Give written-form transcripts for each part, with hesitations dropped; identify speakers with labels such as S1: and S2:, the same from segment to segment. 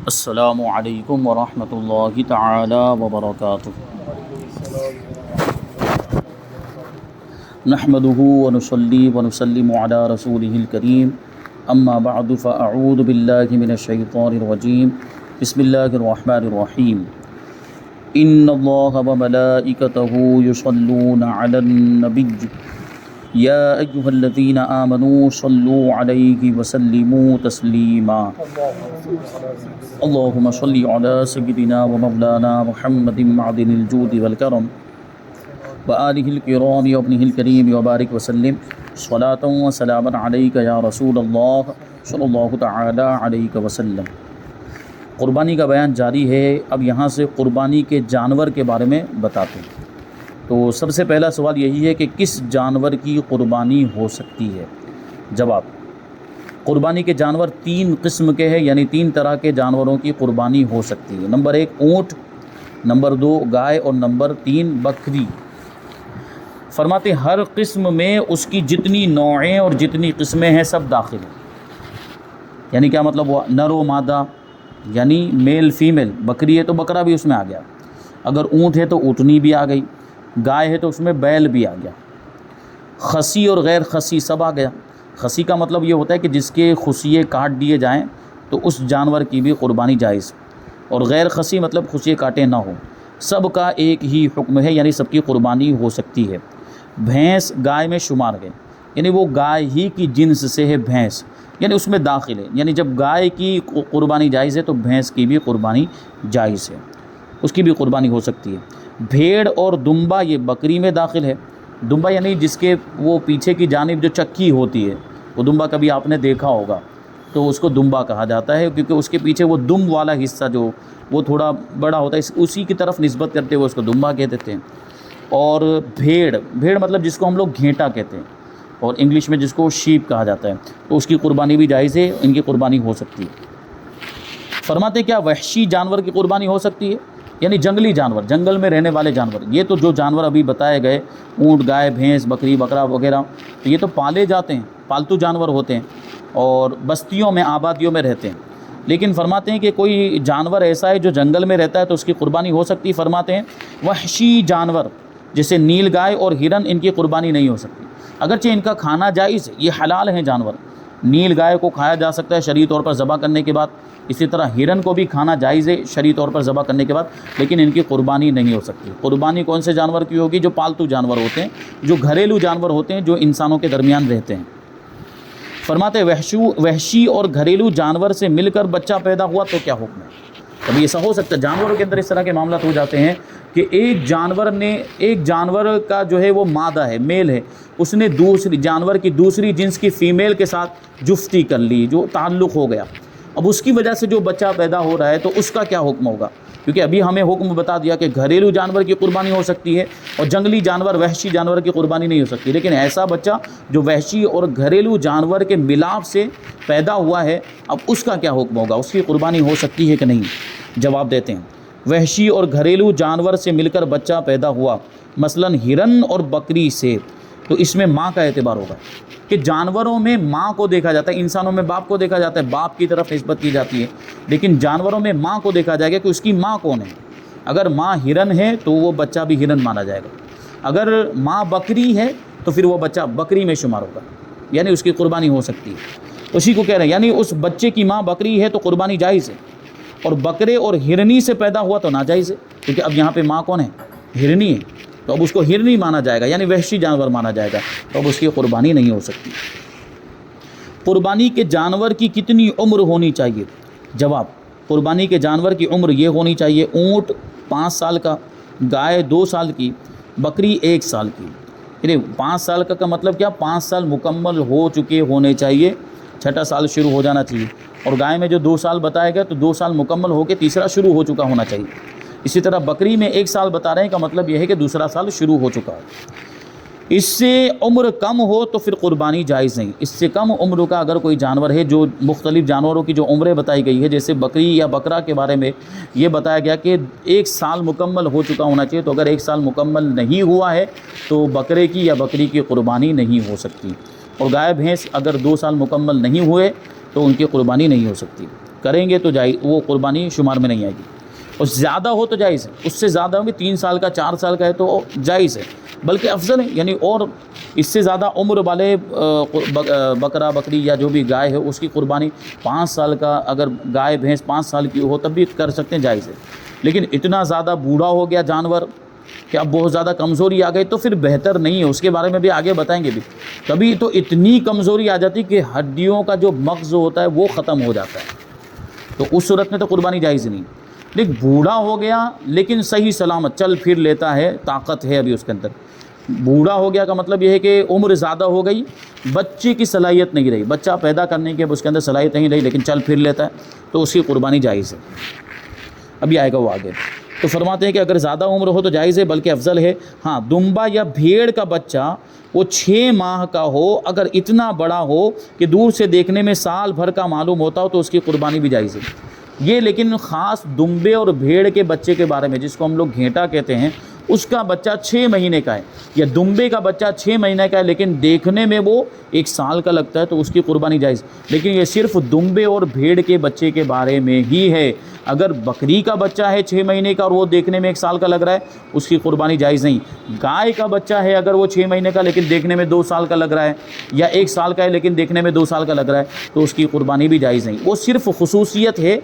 S1: السلام علیکم ورحمۃ اللہ تعالی وبرکاتہ۔ نحمده ونصلي ونسلم علی رسوله الکریم، اما بعد فاعوذ باللہ من الشیطان الرجیم، بسم اللہ الرحمن الرحیم۔ ان اللہ وملائکتہ یصلون علی النبی یا ایہا الذین آمنوا صلوا علیہ وسلموا تسلیما۔ اللہم صلی علی سیدنا ومولانا محمد معدن الجود والکرم وآلہ الکرام وابنہ الکریم وبارک وسلم صلاۃ و سلاما علیک یا رسول اللہ صلی اللہ تعالی علیہ وسلم۔ قربانی کا بیان جاری ہے۔ اب یہاں سے قربانی کے جانور کے بارے میں بتاتے ہیں۔ تو سب سے پہلا سوال یہی ہے کہ کس جانور کی قربانی ہو سکتی ہے؟ جواب: قربانی کے جانور تین قسم کے ہیں، یعنی تین طرح کے جانوروں کی قربانی ہو سکتی ہے۔ نمبر 1 اونٹ، نمبر 2 گائے، اور نمبر 3 بکری۔ فرماتے ہر قسم میں اس کی جتنی نوعیں اور جتنی قسمیں ہیں سب داخل ہیں۔ یعنی کیا مطلب ہوا؟ نر و مادہ، یعنی میل فیمیل۔ بکری ہے تو بکرا بھی اس میں آ گیا، اگر اونٹ ہے تو اونٹنی بھی آ گئی، گائے ہے تو اس میں بیل بھی آ گیا، خصی اور غیر خصی سب آ گیا۔ خصی کا مطلب یہ ہوتا ہے کہ جس کے خصیے کاٹ دیے جائیں تو اس جانور کی بھی قربانی جائز، اور غیر خصی مطلب خصیے کاٹے نہ ہوں۔ سب کا ایک ہی حکم ہے، یعنی سب کی قربانی ہو سکتی ہے۔ بھینس گائے میں شمار ہے، یعنی وہ گائے ہی کی جنس سے ہے بھینس، یعنی اس میں داخل ہے۔ یعنی جب گائے کی قربانی جائز ہے تو بھینس کی بھی قربانی جائز ہے، اس کی بھی قربانی ہو سکتی ہے۔ بھیڑ اور دمبا یہ بکری میں داخل ہے۔ دمبا یعنی جس کے وہ پیچھے کی جانب جو چکی ہوتی ہے، وہ دمبا کبھی آپ نے دیکھا ہوگا تو اس کو دمبا کہا جاتا ہے، کیونکہ اس کے پیچھے وہ دم والا حصہ جو وہ تھوڑا بڑا ہوتا ہے، اسی کی طرف نسبت کرتے ہوئے اس کو دمبا کہہ دیتے ہیں۔ اور بھیڑ مطلب جس کو ہم لوگ گھینٹا کہتے ہیں، اور انگلش میں جس کو شیپ کہا جاتا ہے، تو اس کی قربانی بھی جائز ہے، ان کی قربانی ہو سکتی ہے۔ فرماتے کیا وحشی جانور کی قربانی ہو سکتی ہے؟ یعنی جنگلی جانور، جنگل میں رہنے والے جانور۔ یہ تو جو جانور ابھی بتائے گئے، اونٹ، گائے، بھینس، بکری، بکرا وغیرہ، تو یہ تو پالے جاتے ہیں، پالتو جانور ہوتے ہیں اور بستیوں میں، آبادیوں میں رہتے ہیں۔ لیکن فرماتے ہیں کہ کوئی جانور ایسا ہے جو جنگل میں رہتا ہے تو اس کی قربانی ہو سکتی ہے۔ فرماتے ہیں وحشی جانور جیسے نیل گائے اور ہرن، ان کی قربانی نہیں ہو سکتی، اگرچہ ان کا کھانا جائز ہے، یہ حلال ہیں جانور۔ نیل گائے کو کھایا جا سکتا ہے شرعی طور پر ذبح کرنے کے بعد، اسی طرح ہرن کو بھی کھانا جائز ہے شرعی طور پر ذبح کرنے کے بعد، لیکن ان کی قربانی نہیں ہو سکتی۔ قربانی کون سے جانور کی ہوگی؟ جو پالتو جانور ہوتے ہیں، جو گھریلو جانور ہوتے ہیں، جو انسانوں کے درمیان رہتے ہیں۔ فرماتے وحشی اور گھریلو جانور سے مل کر بچہ پیدا ہوا تو کیا حکم ہے؟ کبھی ایسا ہو سکتا ہے جانوروں کے اندر اس طرح کے معاملات ہو جاتے ہیں کہ ایک جانور کا جو ہے وہ مادہ ہے، میل ہے، اس نے دوسری جانور کی دوسری جنس کی فیمیل کے ساتھ جفتی کر لی، جو تعلق ہو گیا۔ اب اس کی وجہ سے جو بچہ پیدا ہو رہا ہے تو اس کا کیا حکم ہوگا؟ کیونکہ ابھی ہمیں حکم بتا دیا کہ گھریلو جانور کی قربانی ہو سکتی ہے اور جنگلی جانور، وحشی جانور کی قربانی نہیں ہو سکتی۔ لیکن ایسا بچہ جو وحشی اور گھریلو جانور کے ملاپ سے پیدا ہوا ہے، اب اس کا کیا حکم ہوگا؟ اس کی قربانی ہو سکتی ہے کہ نہیں؟ جواب دیتے ہیں وحشی اور گھریلو جانور سے مل کر بچہ پیدا ہوا، مثلا ہرن اور بکری سے، تو اس میں ماں کا اعتبار ہوگا کہ جانوروں میں ماں کو دیکھا جاتا ہے، انسانوں میں باپ کو دیکھا جاتا ہے، باپ کی طرف نسبت کی جاتی ہے، لیکن جانوروں میں ماں کو دیکھا جائے گا کہ اس کی ماں کون ہے۔ اگر ماں ہرن ہے تو وہ بچہ بھی ہرن مانا جائے گا، اگر ماں بکری ہے تو پھر وہ بچہ بکری میں شمار ہوگا، یعنی اس کی قربانی ہو سکتی ہے۔ اسی کو کہہ رہے ہیں، یعنی اس بچے کی ماں بکری ہے تو قربانی جائز ہے، اور بکرے اور ہرنی سے پیدا ہوا تو ناجائز ہے، کیونکہ اب یہاں پہ ماں کون ہے؟ ہرنی ہے، تو اب اس کو ہرنی مانا جائے گا، یعنی وحشی جانور مانا جائے گا، تو اب اس کی قربانی نہیں ہو سکتی۔ قربانی کے جانور کی کتنی عمر ہونی چاہیے؟ جواب: قربانی کے جانور کی عمر یہ ہونی چاہیے، اونٹ 5 سال کا، گائے 2 سال کی، بکری 1 سال کی۔ یعنی 5 سال کا مطلب کیا؟ 5 سال مکمل ہو چکے ہونے چاہیے، 6واں سال شروع ہو جانا چاہیے۔ اور گائے میں جو 2 سال بتایا گیا تو 2 سال مکمل ہو کے تیسرا شروع ہو چکا ہونا چاہیے۔ اسی طرح بکری میں 1 سال بتا رہے ہیں، کا مطلب یہ ہے کہ دوسرا سال شروع ہو چکا ہے۔ اس سے عمر کم ہو تو پھر قربانی جائز نہیں۔ اس سے کم عمر کا اگر کوئی جانور ہے، جو مختلف جانوروں کی جو عمریں بتائی گئی ہے، جیسے بکری یا بکرا کے بارے میں یہ بتایا گیا کہ 1 سال مکمل ہو چکا ہونا چاہیے، تو اگر 1 سال مکمل نہیں ہوا ہے تو بکرے کی یا بکری کی قربانی نہیں ہو سکتی، اور گائے بھینس اگر 2 سال مکمل نہیں ہوئے تو ان کی قربانی نہیں ہو سکتی۔ کریں گے تو جائز، وہ قربانی شمار میں نہیں آئے گی، اور زیادہ ہو تو جائز ہے، اس سے زیادہ ہوں گے 3 سال کا 4 سال کا ہے تو جائز ہے، بلکہ افضل ہے، یعنی اور اس سے زیادہ عمر والے بکرا بکری یا جو بھی گائے ہے اس کی قربانی 5 سال کا، اگر گائے بھینس 5 سال کی ہو تب بھی کر سکتے ہیں، جائز ہے، لیکن اتنا زیادہ بوڑھا ہو گیا جانور کہ اب بہت زیادہ کمزوری آ گئی تو پھر بہتر نہیں ہے، اس کے بارے میں بھی آگے بتائیں گے بھی، کبھی تو اتنی کمزوری آ جاتی کہ ہڈیوں کا جو مغز ہوتا ہے وہ ختم ہو جاتا ہے، تو اس صورت میں تو قربانی جائز نہیں، لیکن بوڑھا ہو گیا لیکن صحیح سلامت چل پھر لیتا ہے، طاقت ہے ابھی اس کے اندر، بوڑھا ہو گیا کا مطلب یہ ہے کہ عمر زیادہ ہو گئی، بچے کی صلاحیت نہیں رہی، بچہ پیدا کرنے کے اس کے اندر صلاحیت نہیں رہی لیکن چل پھر لیتا ہے تو اس کی قربانی جائز ہے، ابھی آئے گا وہ آگے۔ تو فرماتے ہیں کہ اگر زیادہ عمر ہو تو جائز ہے بلکہ افضل ہے، ہاں دمبا یا بھیڑ کا بچہ وہ 6 ماہ کا ہو، اگر اتنا بڑا ہو کہ دور سے دیکھنے میں سال بھر کا معلوم ہوتا ہو تو اس کی قربانی بھی جائز ہے، یہ لیکن خاص دمبے اور بھیڑ کے بچے کے بارے میں، جس کو ہم لوگ گھینٹا کہتے ہیں، اس کا بچہ 6 مہینے کا ہے یا دمبے کا بچہ 6 مہینے کا ہے لیکن دیکھنے میں وہ 1 سال کا لگتا ہے تو اس کی قربانی جائز، لیکن یہ صرف دمبے اور بھیڑ کے بچے کے بارے میں ہی ہے، اگر بکری کا بچہ ہے 6 مہینے کا اور وہ دیکھنے میں 1 سال کا لگ رہا ہے اس کی قربانی جائز نہیں، گائے کا بچہ ہے اگر وہ 6 مہینے کا لیکن دیکھنے میں 2 سال کا لگ رہا ہے یا 1 سال کا ہے لیکن دیکھنے میں 2 سال کا لگ رہا ہے تو اس کی قربانی بھی جائز نہیں، وہ صرف خصوصیت ہے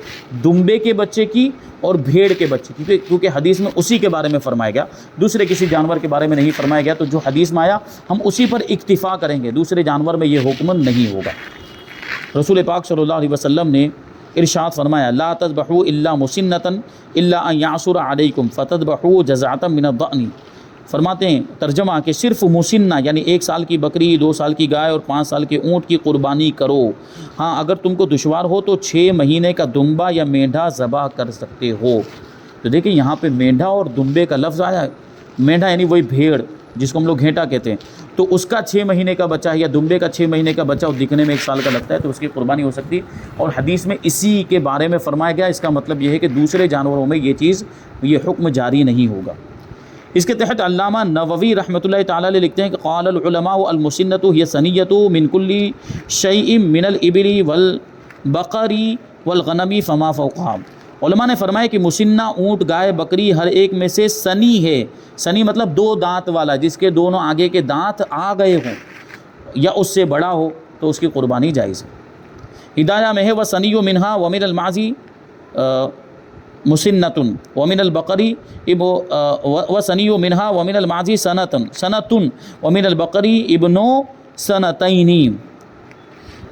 S1: دمبے کے بچے کی اور بھیڑ کے بچے کی، کیونکہ حدیث میں اسی کے بارے میں فرمایا گیا، دوسرے کسی جانور کے بارے میں نہیں فرمایا گیا، تو جو حدیث میں آیا ہم اسی پر اکتفا کریں گے، دوسرے جانور میں یہ حکم نہیں ہوگا۔ رسول پاک صلی اللہ علیہ وسلم نے ارشاد فرمایا لا تذبحوا الا مسنۃ الا ان يعصر علیکم فتذبحوا جزعۃ من الضأن، فرماتے ہیں ترجمہ کہ صرف مسنہ یعنی 1 سال کی بکری، 2 سال کی گائے اور 5 سال کے اونٹ کی قربانی کرو، ہاں اگر تم کو دشوار ہو تو 6 مہینے کا دمبا یا مینڈھا ذبح کر سکتے ہو۔ تو دیکھیں یہاں پہ مینڈھا اور دمبے کا لفظ آیا ہے، مینڈھا یعنی وہی بھیڑ جس کو ہم لوگ گھینٹا کہتے ہیں، تو اس کا 6 مہینے کا بچہ ہے یا دمبے کا 6 مہینے کا بچہ اور دکھنے میں 1 سال کا لگتا ہے تو اس کی قربانی ہو سکتی، اور حدیث میں اسی کے بارے میں فرمایا گیا، اس کا مطلب یہ ہے کہ دوسرے جانوروں میں یہ حکم جاری نہیں ہوگا۔ اس کے تحت علامہ نووی رحمۃ اللہ تعالیٰ علیہ لکھتے ہیں کہ قال العلماء المسنۃ ہی ثنیۃ من کل شیء من الابل والبقر والغنم فما فوقها، علماء نے فرمایا کہ مسنہ اونٹ، گائے، بکری ہر ایک میں سے سنی ہے، سنی مطلب 2 دانت والا، جس کے دونوں آگے کے دانت آ گئے ہوں یا اس سے بڑا ہو تو اس کی قربانی جائز ہے۔ ہدایہ میں ہے وَسَنِيُّ مِنْهَا وَمِنَ الْمَعْزِ مسنۃ ومن البقری وَسَنِيُّ مِنْهَا وَمِنَ الْمَعْزِ سَنَةٌ وَمِنَ الْبَقَرِ ابْنُ سَنَتَيْنِ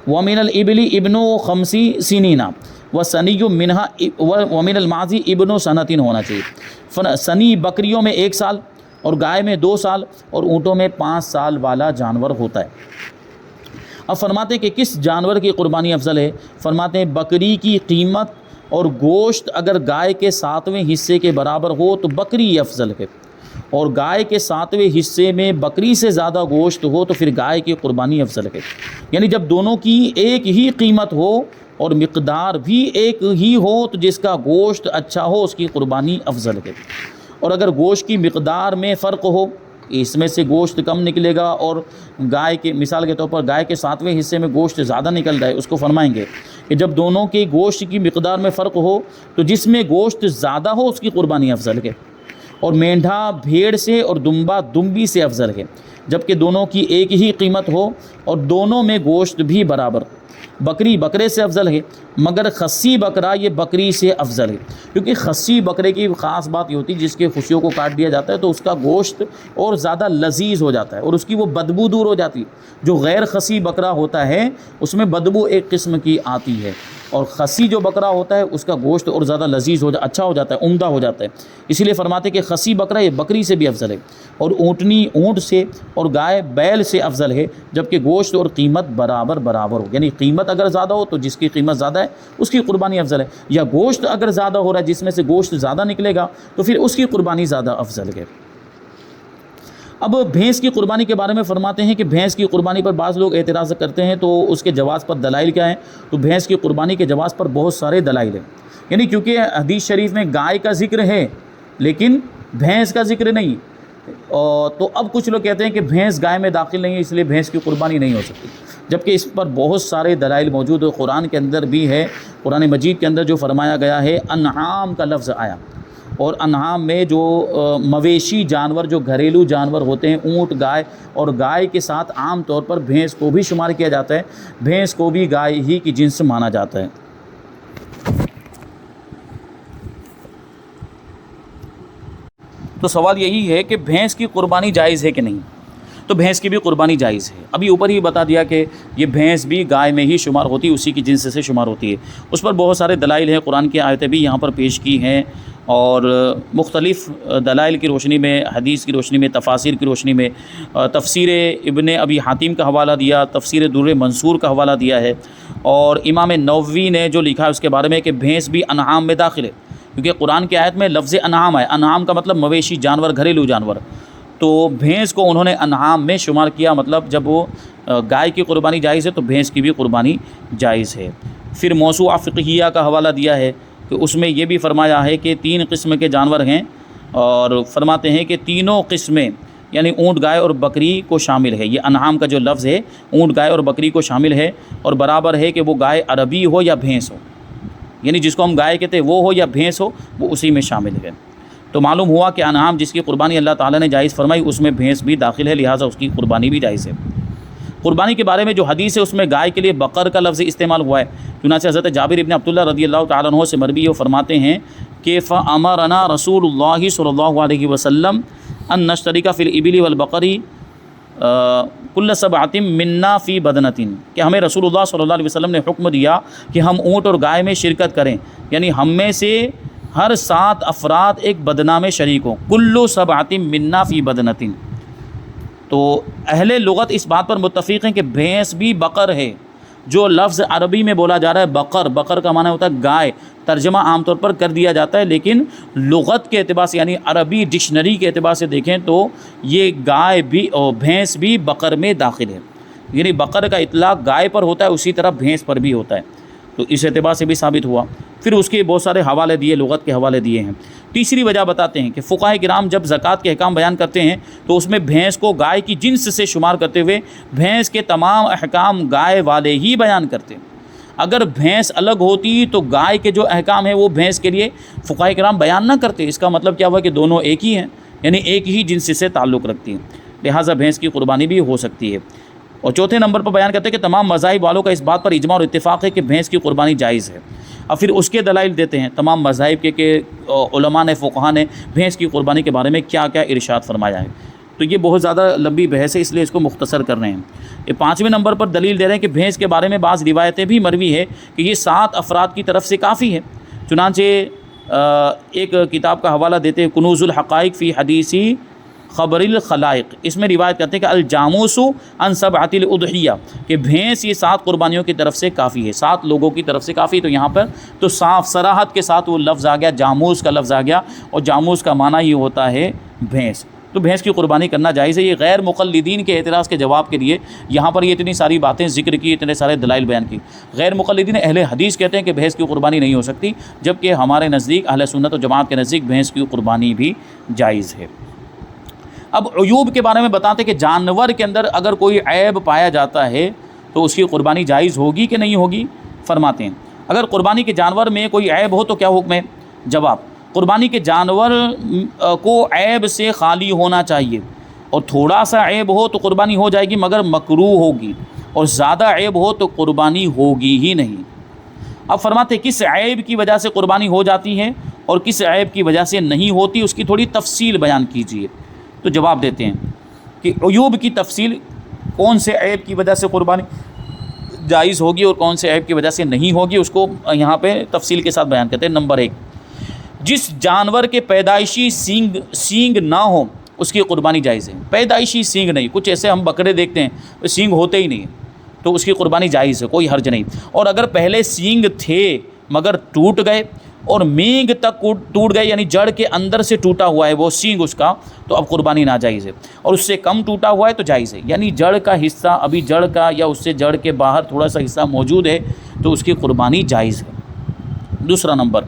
S1: وَمِنَ الْإِبْلِ ابْنُ 5 سِنِينَ وَسَنِيُّ مِنْهَا وَمِنَ الْمَعْزِ ابْنُ سَنَةٍ ہونا چاہیے۔ سنی بکریوں میں 1 سال اور گائے میں 2 سال اور اونٹوں میں 5 سال والا جانور ہوتا ہے۔ اب فرماتے ہیں کہ کس جانور کی قربانی افضل ہے، فرماتے ہیں بکری کی قیمت اور گوشت اگر گائے کے 7ویں حصے کے برابر ہو تو بکری افضل ہے، اور گائے کے 7ویں حصے میں بکری سے زیادہ گوشت ہو تو پھر گائے کی قربانی افضل ہے، یعنی جب دونوں کی ایک ہی قیمت ہو اور مقدار بھی ایک ہی ہو تو جس کا گوشت اچھا ہو اس کی قربانی افضل ہے، اور اگر گوشت کی مقدار میں فرق ہو، اس میں سے گوشت کم نکلے گا اور گائے کے مثال کے طور پر گائے کے 7ویں حصے میں گوشت زیادہ نکل رہا ہے، اس کو فرمائیں گے کہ جب دونوں کے گوشت کی مقدار میں فرق ہو تو جس میں گوشت زیادہ ہو اس کی قربانی افضل ہے، اور مینڈھا بھیڑ سے اور دمبا دمبی سے افضل ہے، جبکہ دونوں کی ایک ہی قیمت ہو اور دونوں میں گوشت بھی برابر۔ بکری بکرے سے افضل ہے، مگر خصی بکرا یہ بکری سے افضل ہے، کیونکہ خصی بکرے کی خاص بات یہ ہوتی ہے جس کے خصیوں کو کاٹ دیا جاتا ہے تو اس کا گوشت اور زیادہ لذیذ ہو جاتا ہے اور اس کی وہ بدبو دور ہو جاتی ہے، جو غیر خصی بکرا ہوتا ہے اس میں بدبو ایک قسم کی آتی ہے، اور خصی جو بکرا ہوتا ہے اس کا گوشت اور زیادہ لذیذ اچھا ہو جاتا ہے، عمدہ ہو جاتا ہے، اسی لیے فرماتے کہ خصی بکرا یہ بکری سے بھی افضل ہے، اور اونٹنی اونٹ سے اور گائے بیل سے افضل ہے، جبکہ گوشت اور قیمت برابر ہو، یعنی قیمت اگر زیادہ ہو تو جس کی قیمت زیادہ ہے اس کی قربانی افضل ہے، یا گوشت اگر زیادہ ہو رہا ہے جس میں سے گوشت زیادہ نکلے گا تو پھر اس کی قربانی زیادہ افضل ہے۔ اب بھینس کی قربانی کے بارے میں فرماتے ہیں کہ بھینس کی قربانی پر بعض لوگ اعتراض کرتے ہیں تو اس کے جواز پر دلائل کیا ہیں، تو بھینس کی قربانی کے جواز پر بہت سارے دلائل ہیں، یعنی کیونکہ حدیث شریف میں گائے کا ذکر ہے لیکن بھینس کا ذکر نہیں، تو اب کچھ لوگ کہتے ہیں کہ بھینس گائے میں داخل نہیں ہے اس لیے بھینس کی قربانی نہیں ہو سکتی، جبکہ اس پر بہت سارے دلائل موجود ہیں، قرآن کے اندر بھی ہے، قرآن مجید کے اندر جو فرمایا گیا ہے انعام کا لفظ آیا، اور انعام میں جو مویشی جانور جو گھریلو جانور ہوتے ہیں، اونٹ، گائے، اور گائے کے ساتھ عام طور پر بھینس کو بھی شمار کیا جاتا ہے، بھینس کو بھی گائے ہی کی جنس مانا جاتا ہے۔ تو سوال یہی ہے کہ بھینس کی قربانی جائز ہے کہ نہیں؟ تو بھینس کی بھی قربانی جائز ہے۔ ابھی اوپر ہی بتا دیا کہ یہ بھینس بھی گائے میں ہی شمار ہوتی ہے، اسی کی جنس سے شمار ہوتی ہے۔ اس پر بہت سارے دلائل ہیں، قرآن کی آیتیں بھی یہاں پر پیش کی ہیں، اور مختلف دلائل کی روشنی میں، حدیث کی روشنی میں، تفاسیر کی روشنی میں، تفسیر ابن ابی حاتم کا حوالہ دیا، تفسیر در منصور کا حوالہ دیا ہے، اور امام نووی نے جو لکھا ہے اس کے بارے میں کہ بھینس بھی انعام میں داخل ہے، کیونکہ قرآن کی آیت میں لفظ انعام ہے، انعام کا مطلب مویشی جانور، گھریلو جانور، تو بھینس کو انہوں نے انعام میں شمار کیا، مطلب جب وہ گائے کی قربانی جائز ہے تو بھینس کی بھی قربانی جائز ہے۔ پھر موسوعہ فقہیہ کا حوالہ دیا ہے کہ اس میں یہ بھی فرمایا ہے کہ 3 قسم کے جانور ہیں، اور فرماتے ہیں کہ تینوں قسمیں یعنی اونٹ، گائے اور بکری کو شامل ہے۔ یہ انعام کا جو لفظ ہے اونٹ، گائے اور بکری کو شامل ہے، اور برابر ہے کہ وہ گائے عربی ہو یا بھینس ہو، یعنی جس کو ہم گائے کہتے ہیں وہ ہو یا بھینس ہو، وہ اسی میں شامل ہے۔ تو معلوم ہوا کہ انعام جس کی قربانی اللہ تعالیٰ نے جائز فرمائی اس میں بھینس بھی داخل ہے، لہٰذا اس کی قربانی بھی جائز ہے۔ قربانی کے بارے میں جو حدیث ہے اس میں گائے کے لیے بقر کا لفظ استعمال ہوا ہے، چنانچہ حضرت جابر ابن عبداللہ رضی اللہ تعالیٰ عنہ سے مروی ہے، وہ فرماتے ہیں کہ فَأَمَرَنَا رسول اللہ صلی اللہ علیہ وسلم ان نشترک فی الابل والبقر کل سبعۃ منا فی بدنۃ، کہ ہمیں رسول اللہ صلی اللہ علیہ وسلم نے حکم دیا کہ ہم اونٹ اور گائے میں شرکت کریں، یعنی ہم میں سے ہر 7 افراد ایک بدنہ میں شریک ہوں، کل سبعۃ منا فی بدنۃ۔ تو اہل لغت اس بات پر متفق ہیں کہ بھینس بھی بقر ہے۔ جو لفظ عربی میں بولا جا رہا ہے بقر، بقر کا معنی ہوتا ہے گائے، ترجمہ عام طور پر کر دیا جاتا ہے، لیکن لغت کے اعتبار سے یعنی عربی ڈکشنری کے اعتبار سے دیکھیں تو یہ گائے بھی اور بھینس بھی بقر میں داخل ہے، یعنی بقر کا اطلاق گائے پر ہوتا ہے، اسی طرح بھینس پر بھی ہوتا ہے، تو اس اعتبار سے بھی ثابت ہوا۔ پھر اس کے بہت سارے حوالے دیے، لغت کے حوالے دیے ہیں۔ تیسری وجہ بتاتے ہیں کہ فقہاء کرام جب زکوٰۃ کے احکام بیان کرتے ہیں تو اس میں بھینس کو گائے کی جنس سے شمار کرتے ہوئے بھینس کے تمام احکام گائے والے ہی بیان کرتے ہیں۔ اگر بھینس الگ ہوتی تو گائے کے جو احکام ہیں وہ بھینس کے لیے فقہاء کرام بیان نہ کرتے، اس کا مطلب کیا ہوا کہ دونوں ایک ہی ہیں، یعنی ایک ہی جنس سے تعلق رکھتی ہیں، لہٰذا بھینس کی قربانی بھی ہو سکتی ہے۔ اور چوتھے نمبر پر بیان کرتے ہیں کہ تمام مذاہب والوں کا اس بات پر اجماع اور اتفاق ہے کہ بھینس کی قربانی جائز ہے۔ اور پھر اس کے دلائل دیتے ہیں تمام مذاہب کے کہ علماء نے، فقہاء نے بھینس کی قربانی کے بارے میں کیا کیا ارشاد فرمایا ہے۔ تو یہ بہت زیادہ لمبی بحث ہے، اس لیے اس کو مختصر کر رہے ہیں۔ یہ 5ویں نمبر پر دلیل دے رہے ہیں کہ بھینس کے بارے میں بعض روایتیں بھی مروی ہے کہ یہ 7 افراد کی طرف سے کافی ہے، چنانچہ ایک کتاب کا حوالہ دیتے ہیں کنوز الحقائق فی حدیثی خبر الخلائق، اس میں روایت کرتے ہیں کہ الجاموس عن سبعۃ الاضحیہ، کہ بھینس یہ 7 قربانیوں کی طرف سے کافی ہے، 7 لوگوں کی طرف سے کافی۔ تو یہاں پر تو صاف صراحت کے ساتھ وہ لفظ آ گیا، جاموس کا لفظ آ گیا، اور جاموس کا معنی یہ ہوتا ہے بھینس، تو بھینس کی قربانی کرنا جائز ہے۔ یہ غیر مقلدین کے اعتراض کے جواب کے لیے یہاں پر یہ اتنی ساری باتیں ذکر کی، اتنے سارے دلائل بیان کی۔ غیر مقلدین اہل حدیث کہتے ہیں کہ بھینس کی قربانی نہیں ہو سکتی، جبکہ ہمارے نزدیک اہل سنت و جماعت کے نزدیک بھینس کی قربانی بھی جائز ہے۔ اب عیوب کے بارے میں بتاتے کہ جانور کے اندر اگر کوئی عیب پایا جاتا ہے تو اس کی قربانی جائز ہوگی کہ نہیں ہوگی؟ فرماتے ہیں اگر قربانی کے جانور میں کوئی عیب ہو تو کیا حکم ہے؟ جواب: قربانی کے جانور کو عیب سے خالی ہونا چاہیے، اور تھوڑا سا عیب ہو تو قربانی ہو جائے گی مگر مکروہ ہوگی، اور زیادہ عیب ہو تو قربانی ہوگی ہی نہیں۔ اب فرماتے کس عیب کی وجہ سے قربانی ہو جاتی ہے اور کس عیب کی وجہ سے نہیں ہوتی، اس کی تھوڑی تفصیل بیان کیجیے۔ تو جواب دیتے ہیں کہ عیوب کی تفصیل، کون سے عیب کی وجہ سے قربانی جائز ہوگی اور کون سے عیب کی وجہ سے نہیں ہوگی، اس کو یہاں پہ تفصیل کے ساتھ بیان کرتے ہیں۔ نمبر 1، جس جانور کے پیدائشی سینگ نہ ہو اس کی قربانی جائز ہے۔ پیدائشی سینگ نہیں، کچھ ایسے ہم بکرے دیکھتے ہیں سینگ ہوتے ہی نہیں، تو اس کی قربانی جائز ہے، کوئی حرج نہیں۔ اور اگر پہلے سینگ تھے مگر ٹوٹ گئے اور مینگ تک ٹوٹ گئے، یعنی جڑ کے اندر سے ٹوٹا ہوا ہے وہ سینگ اس کا، تو اب قربانی ناجائز ہے۔ اور اس سے کم ٹوٹا ہوا ہے تو جائز ہے، یعنی جڑ کا حصہ ابھی جڑ کا یا اس سے جڑ کے باہر تھوڑا سا حصہ موجود ہے تو اس کی قربانی جائز ہے۔ دوسرا نمبر،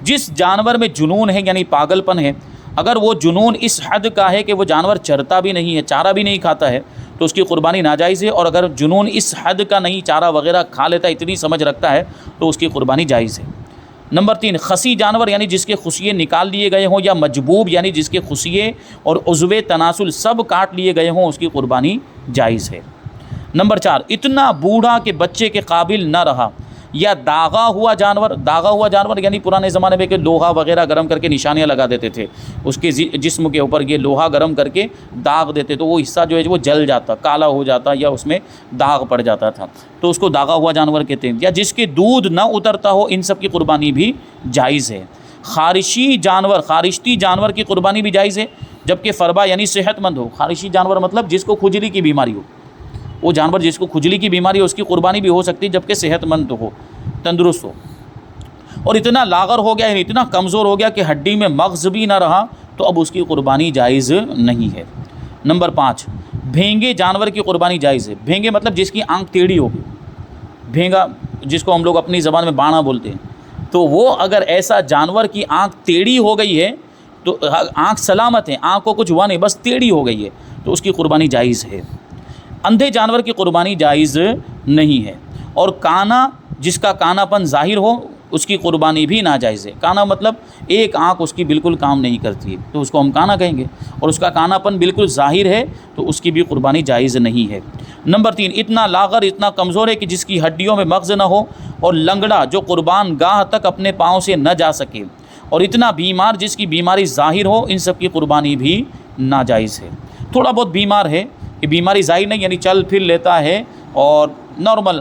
S1: جس جانور میں جنون ہے یعنی پاگل پن ہے، اگر وہ جنون اس حد کا ہے کہ وہ جانور چرتا بھی نہیں ہے، چارہ بھی نہیں کھاتا ہے، تو اس کی قربانی ناجائز ہے، اور اگر جنون اس حد کا نہیں، چارہ وغیرہ کھا لیتا ہے، اتنی سمجھ رکھتا ہے، تو اس کی قربانی جائز ہے۔ نمبر 3، خسی جانور یعنی جس کے خصیے نکال لیے گئے ہوں، یا مجبوب یعنی جس کے خصیے اور عضو تناسل سب کاٹ لیے گئے ہوں، اس کی قربانی جائز ہے۔ نمبر 4، اتنا بوڑھا کہ بچے کے قابل نہ رہا، یا داغا ہوا جانور یعنی پرانے زمانے میں کہ لوہا وغیرہ گرم کر کے نشانیاں لگا دیتے تھے اس کے جسم کے اوپر، یہ لوہا گرم کر کے داغ دیتے تو وہ حصہ جو ہے وہ جل جاتا، کالا ہو جاتا، یا اس میں داغ پڑ جاتا تھا، تو اس کو داغا ہوا جانور کہتے ہیں۔ یا جس کے دودھ نہ اترتا ہو، ان سب کی قربانی بھی جائز ہے۔ خارشی جانور کی قربانی بھی جائز ہے، جبکہ فربا یعنی صحت مند ہو۔ خارشی جانور مطلب جس کو کھجلی کی بیماری ہو، وہ جانور جس کو کھجلی کی بیماری ہے اس کی قربانی بھی ہو سکتی ہے، جبکہ صحت مند ہو، تندرست ہو۔ اور اتنا لاغر ہو گیا، یعنی اتنا کمزور ہو گیا کہ ہڈی میں مغز بھی نہ رہا، تو اب اس کی قربانی جائز نہیں ہے۔ نمبر 5، بھینگے جانور کی قربانی جائز ہے۔ بھینگے مطلب جس کی آنکھ ٹیڑھی ہوگی، بھینگا جس کو ہم لوگ اپنی زبان میں بانا بولتے ہیں، تو وہ اگر ایسا جانور کی آنکھ ٹیڑھی ہو گئی ہے، تو آنکھ سلامت ہے، آنکھ کو کچھ ہوا نہیں، بس ٹیڑھی ہو گئی ہے، تو اس کی قربانی جائز ہے۔ اندھے جانور کی قربانی جائز نہیں ہے۔ اور کانا، جس کا کانا پن ظاہر ہو، اس کی قربانی بھی ناجائز ہے۔ کانا مطلب ایک آنکھ اس کی بالکل کام نہیں کرتی ہے، تو اس کو ہم کانا کہیں گے، اور اس کا کانا پن بالکل ظاہر ہے، تو اس کی بھی قربانی جائز نہیں ہے۔ نمبر 3، اتنا لاغر، اتنا کمزور ہے کہ جس کی ہڈیوں میں مغز نہ ہو، اور لنگڑا جو قربان گاہ تک اپنے پاؤں سے نہ جا سکے، اور اتنا بیمار جس کی بیماری ظاہر ہو، ان سب کی قربانی بھی ناجائز ہے۔ تھوڑا بہت بیمار ہے کہ بیماری ظاہر نہیں، یعنی چل پھر لیتا ہے اور نارمل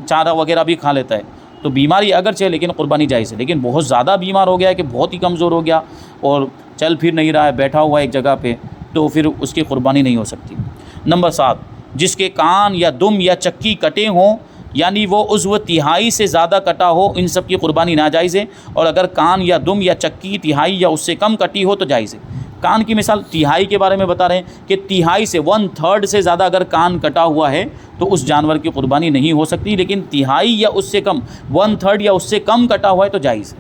S1: چارہ وغیرہ بھی کھا لیتا ہے، تو بیماری اگرچہ لیکن قربانی جائز ہے۔ لیکن بہت زیادہ بیمار ہو گیا ہے کہ بہت ہی کمزور ہو گیا اور چل پھر نہیں رہا ہے، بیٹھا ہوا ہے ایک جگہ پہ، تو پھر اس کی قربانی نہیں ہو سکتی۔ نمبر 7، جس کے کان یا دم یا چکی کٹے ہوں، یعنی وہ عضو تہائی سے زیادہ کٹا ہو، ان سب کی قربانی ناجائز ہے، اور اگر کان یا دم یا چکی تہائی یا اس سے کم کٹی ہو تو جائز ہے۔ کان کی مثال تہائی کے بارے میں بتا رہے ہیں کہ تہائی سے 1/3 سے زیادہ اگر کان کٹا ہوا ہے تو اس جانور کی قربانی نہیں ہو سکتی، لیکن تہائی یا اس سے کم، 1/3 یا اس سے کم کٹا ہوا ہے تو جائز ہے۔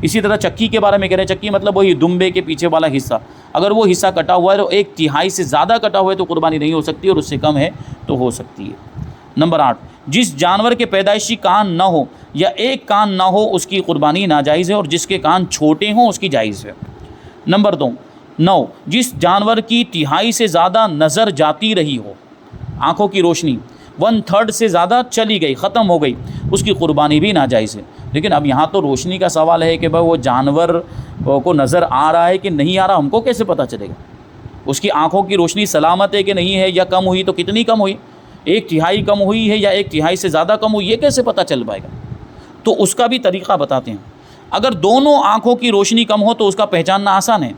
S1: اسی طرح چکی کے بارے میں کہہ رہے ہیں، چکی مطلب وہی دمبے کے پیچھے والا حصہ، اگر وہ حصہ کٹا ہوا ہے تو 1/3 سے زیادہ کٹا ہوا ہے تو قربانی نہیں ہو سکتی، اور اس سے کم ہے تو ہو سکتی ہے۔ نمبر 8، جس جانور کے پیدائشی کان نہ ہو یا ایک کان نہ ہو، اس کی قربانی ناجائز ہے، اور جس کے کان چھوٹے ہوں اس کی جائز ہے۔ نمبر 9، جس جانور کی تہائی سے زیادہ نظر جاتی رہی ہو، آنکھوں کی روشنی 1/3 سے زیادہ چلی گئی، ختم ہو گئی، اس کی قربانی بھی ناجائز ہے۔ لیکن اب یہاں تو روشنی کا سوال ہے کہ بھائی وہ جانور کو نظر آ رہا ہے کہ نہیں آ رہا، ہم کو کیسے پتہ چلے گا؟ اس کی آنکھوں کی روشنی سلامت ہے کہ نہیں ہے، یا کم ہوئی تو کتنی کم ہوئی، 1/3 کم ہوئی ہے یا 1/3 سے زیادہ کم ہوئی، یہ کیسے پتہ چل پائے گا؟ تو اس کا بھی طریقہ بتاتے ہیں۔ اگر دونوں آنکھوں کی روشنی کم ہو تو اس کا پہچاننا آسان ہے،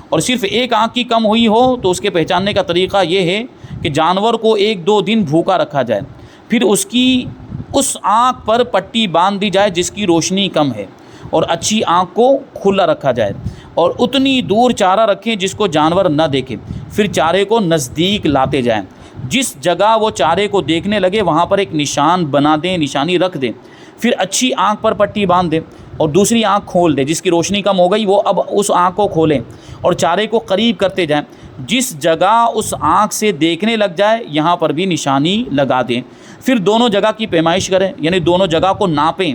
S1: اور صرف ایک آنکھ کی کم ہوئی ہو تو اس کے پہچاننے کا طریقہ یہ ہے کہ جانور کو 1-2 دن بھوکا رکھا جائے، پھر اس آنکھ پر پٹی باندھ دی جائے جس کی روشنی کم ہے، اور اچھی آنکھ کو کھلا رکھا جائے، اور اتنی دور چارہ رکھیں جس کو جانور نہ دیکھے، پھر چارے کو نزدیک لاتے جائیں، جس جگہ وہ چارے کو دیکھنے لگے وہاں پر ایک نشان بنا دیں، نشانی رکھ دیں، پھر اچھی آنکھ پر پٹی باندھ دیں اور دوسری آنکھ کھول دیں، جس کی روشنی کم ہو گئی وہ اب اس آنکھ کو کھولیں اور چارے کو قریب کرتے جائیں، جس جگہ اس آنکھ سے دیکھنے لگ جائے یہاں پر بھی نشانی لگا دیں، پھر دونوں جگہ کی پیمائش کریں، یعنی دونوں جگہ کو ناپیں،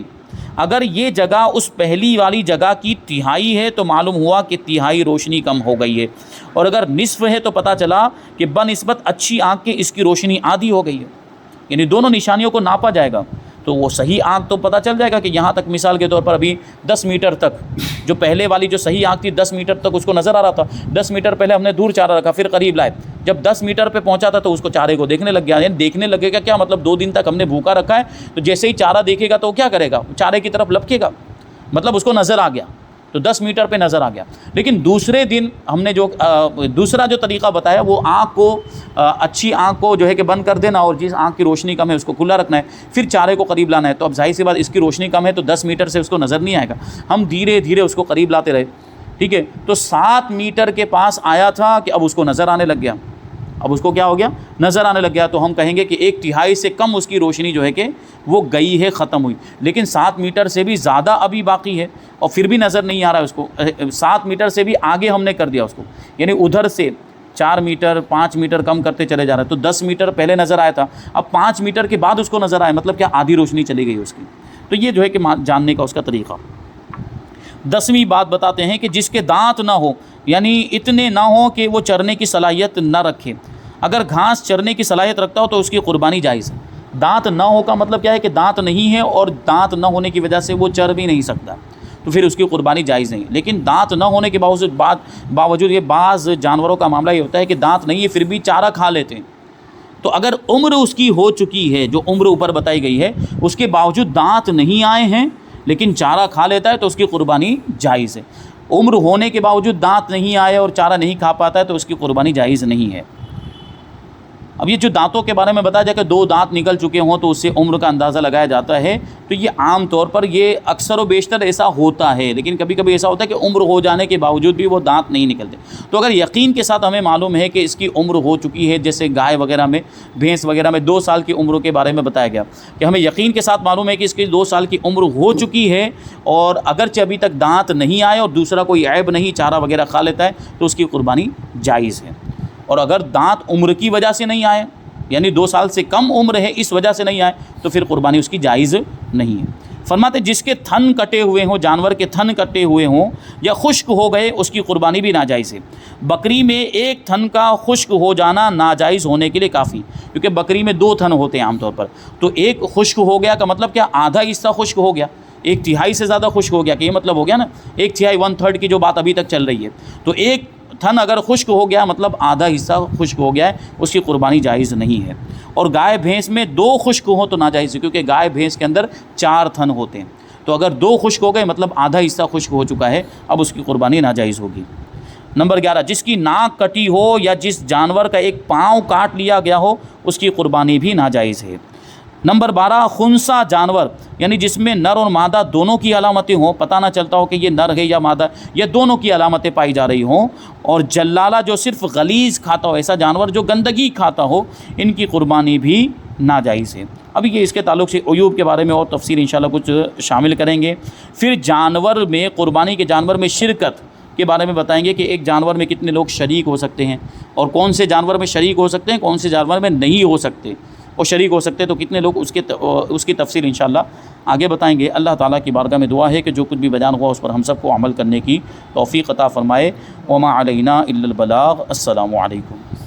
S1: اگر یہ جگہ اس پہلی والی جگہ کی تہائی ہے تو معلوم ہوا کہ تہائی روشنی کم ہو گئی ہے، اور اگر نصف ہے تو پتہ چلا کہ بنسبت اچھی آنکھ کے اس کی روشنی آدھی ہو گئی ہے، یعنی دونوں نشانیوں کو ناپا جائے گا تو وہ صحیح آنکھ تو پتہ چل جائے گا کہ یہاں تک، مثال کے طور پر ابھی 10 میٹر تک، جو پہلے والی جو صحیح آنکھ تھی 10 میٹر تک اس کو نظر آ رہا تھا، 10 میٹر پہلے ہم نے دور چارہ رکھا، پھر قریب لائے، جب 10 میٹر پہ پہنچا تھا تو اس کو چارے کو دیکھنے لگ گیا، یعنی دیکھنے لگے گا کیا مطلب 2 دن تک ہم نے بھوکا رکھا ہے، تو جیسے ہی چارہ دیکھے گا تو وہ کیا کرے گا، چارے کی طرف لپکے گا، مطلب اس کو نظر آ گیا، تو 10 میٹر پہ نظر آ گیا۔ لیکن دوسرے دن ہم نے جو دوسرا جو طریقہ بتایا وہ آنکھ کو، اچھی آنکھ کو جو ہے کہ بند کر دینا، اور جس آنکھ کی روشنی کم ہے اس کو کھلا رکھنا ہے، پھر چارے کو قریب لانا ہے، تو اب ظاہر سی بات اس کی روشنی کم ہے تو 10 میٹر سے اس کو نظر نہیں آئے گا، ہم دھیرے دھیرے اس کو قریب لاتے رہے، ٹھیک ہے، تو 7 میٹر کے پاس آیا تھا کہ اب اس کو نظر آنے لگ گیا، اب اس کو کیا ہو گیا، نظر آنے لگ گیا، تو ہم کہیں گے کہ 1/3 سے کم اس کی روشنی جو ہے کہ وہ گئی ہے، ختم ہوئی، لیکن 7 میٹر سے بھی زیادہ ابھی باقی ہے اور پھر بھی نظر نہیں آ رہا ہے اس کو، 7 میٹر سے بھی آگے ہم نے کر دیا اس کو، یعنی ادھر سے 4 میٹر 5 میٹر کم کرتے چلے جا رہے ہیں، تو 10 میٹر پہلے نظر آیا تھا، اب 5 میٹر کے بعد اس کو نظر آیا، مطلب کیا آدھی روشنی چلی گئی اس کی۔ تو یہ جو ہے کہ جاننے کا اس کا طریقہ۔ 10ویں بات بتاتے ہیں کہ جس کے دانت نہ ہو، یعنی اتنے نہ ہوں کہ وہ چرنے کی صلاحیت نہ رکھے، اگر گھاس چرنے کی صلاحیت رکھتا ہو تو اس کی قربانی جائز ہے۔ دانت نہ ہو کا مطلب کیا ہے کہ دانت نہیں ہے اور دانت نہ ہونے کی وجہ سے وہ چر بھی نہیں سکتا، تو پھر اس کی قربانی جائز نہیں۔ لیکن دانت نہ ہونے کے باوجود یہ بعض جانوروں کا معاملہ یہ ہوتا ہے کہ دانت نہیں ہے پھر بھی چارہ کھا لیتے ہیں، تو اگر عمر اس کی ہو چکی ہے، جو عمر اوپر بتائی گئی ہے، اس کے باوجود دانت نہیں آئے ہیں لیکن چارہ کھا لیتا ہے تو اس کی قربانی جائز ہے۔ عمر ہونے کے باوجود دانت نہیں آئے اور چارہ نہیں کھا پاتا ہے تو اس کی قربانی جائز نہیں ہے۔ اب یہ جو دانتوں کے بارے میں بتایا جائے کہ 2 دانت نکل چکے ہوں تو اس سے عمر کا اندازہ لگایا جاتا ہے، تو یہ عام طور پر یہ اکثر و بیشتر ایسا ہوتا ہے، لیکن کبھی کبھی ایسا ہوتا ہے کہ عمر ہو جانے کے باوجود بھی وہ دانت نہیں نکلتے۔ تو اگر یقین کے ساتھ ہمیں معلوم ہے کہ اس کی عمر ہو چکی ہے، جیسے گائے وغیرہ میں، بھینس وغیرہ میں 2 سال کی عمر کے بارے میں بتایا گیا کہ ہمیں یقین کے ساتھ معلوم ہے کہ اس کی 2 سال کی عمر ہو چکی ہے اور اگرچہ ابھی تک دانت نہیں آئے اور دوسرا کوئی عیب نہیں، چارہ وغیرہ کھا لیتا ہے، تو اس کی قربانی جائز ہے۔ اور اگر دانت عمر کی وجہ سے نہیں آئے، یعنی 2 سال سے کم عمر ہے اس وجہ سے نہیں آئے، تو پھر قربانی اس کی جائز نہیں ہے۔ فرماتے جس کے تھن کٹے ہوئے ہوں، جانور کے تھن کٹے ہوئے ہوں یا خشک ہو گئے، اس کی قربانی بھی ناجائز ہے۔ بکری میں ایک تھن کا خشک ہو جانا ناجائز ہونے کے لیے کافی، کیونکہ بکری میں 2 تھن ہوتے ہیں عام طور پر، تو ایک خشک ہو گیا کا مطلب کیا، آدھا حصہ خشک ہو گیا، 1/3 سے زیادہ خشک ہو گیا، کہ یہ مطلب ہو گیا نا 1/3 1/3 کی جو بات ابھی تک چل رہی ہے، تو ایک تھن اگر خشک ہو گیا مطلب آدھا حصہ خشک ہو گیا ہے، اس کی قربانی جائز نہیں ہے۔ اور گائے بھینس میں 2 خشک ہوں تو ناجائز ہے، کیونکہ گائے بھینس کے اندر 4 تھن ہوتے ہیں، تو اگر 2 خشک ہو گئے مطلب آدھا حصہ خشک ہو چکا ہے، اب اس کی قربانی ناجائز ہوگی۔ نمبر 11 جس کی ناک کٹی ہو یا جس جانور کا ایک پاؤں کاٹ لیا گیا ہو، اس کی قربانی بھی ناجائز ہے۔ نمبر 12 خنثی جانور، یعنی جس میں نر اور مادہ دونوں کی علامتیں ہوں، پتہ نہ چلتا ہو کہ یہ نر ہے یا مادہ، یا دونوں کی علامتیں پائی جا رہی ہوں، اور جلالہ جو صرف غلیظ کھاتا ہو، ایسا جانور جو گندگی کھاتا ہو، ان کی قربانی بھی ناجائز ہے۔ اب یہ اس کے تعلق سے عیوب کے بارے میں اور تفصیل انشاءاللہ کچھ شامل کریں گے۔ پھر جانور میں، قربانی کے جانور میں شرکت کے بارے میں بتائیں گے کہ ایک جانور میں کتنے لوگ شریک ہو سکتے ہیں، اور کون سے جانور میں شریک ہو سکتے ہیں، کون سے جانور میں نہیں ہو سکتے اور شریک ہو سکتے، تو کتنے لوگ، اس کی تفصیل انشاءاللہ آگے بتائیں گے۔ اللہ تعالیٰ کی بارگاہ میں دعا ہے کہ جو کچھ بھی بیان ہوا اس پر ہم سب کو عمل کرنے کی توفیق عطا فرمائے۔ وما علینا الا البلاغ۔ السلام علیکم۔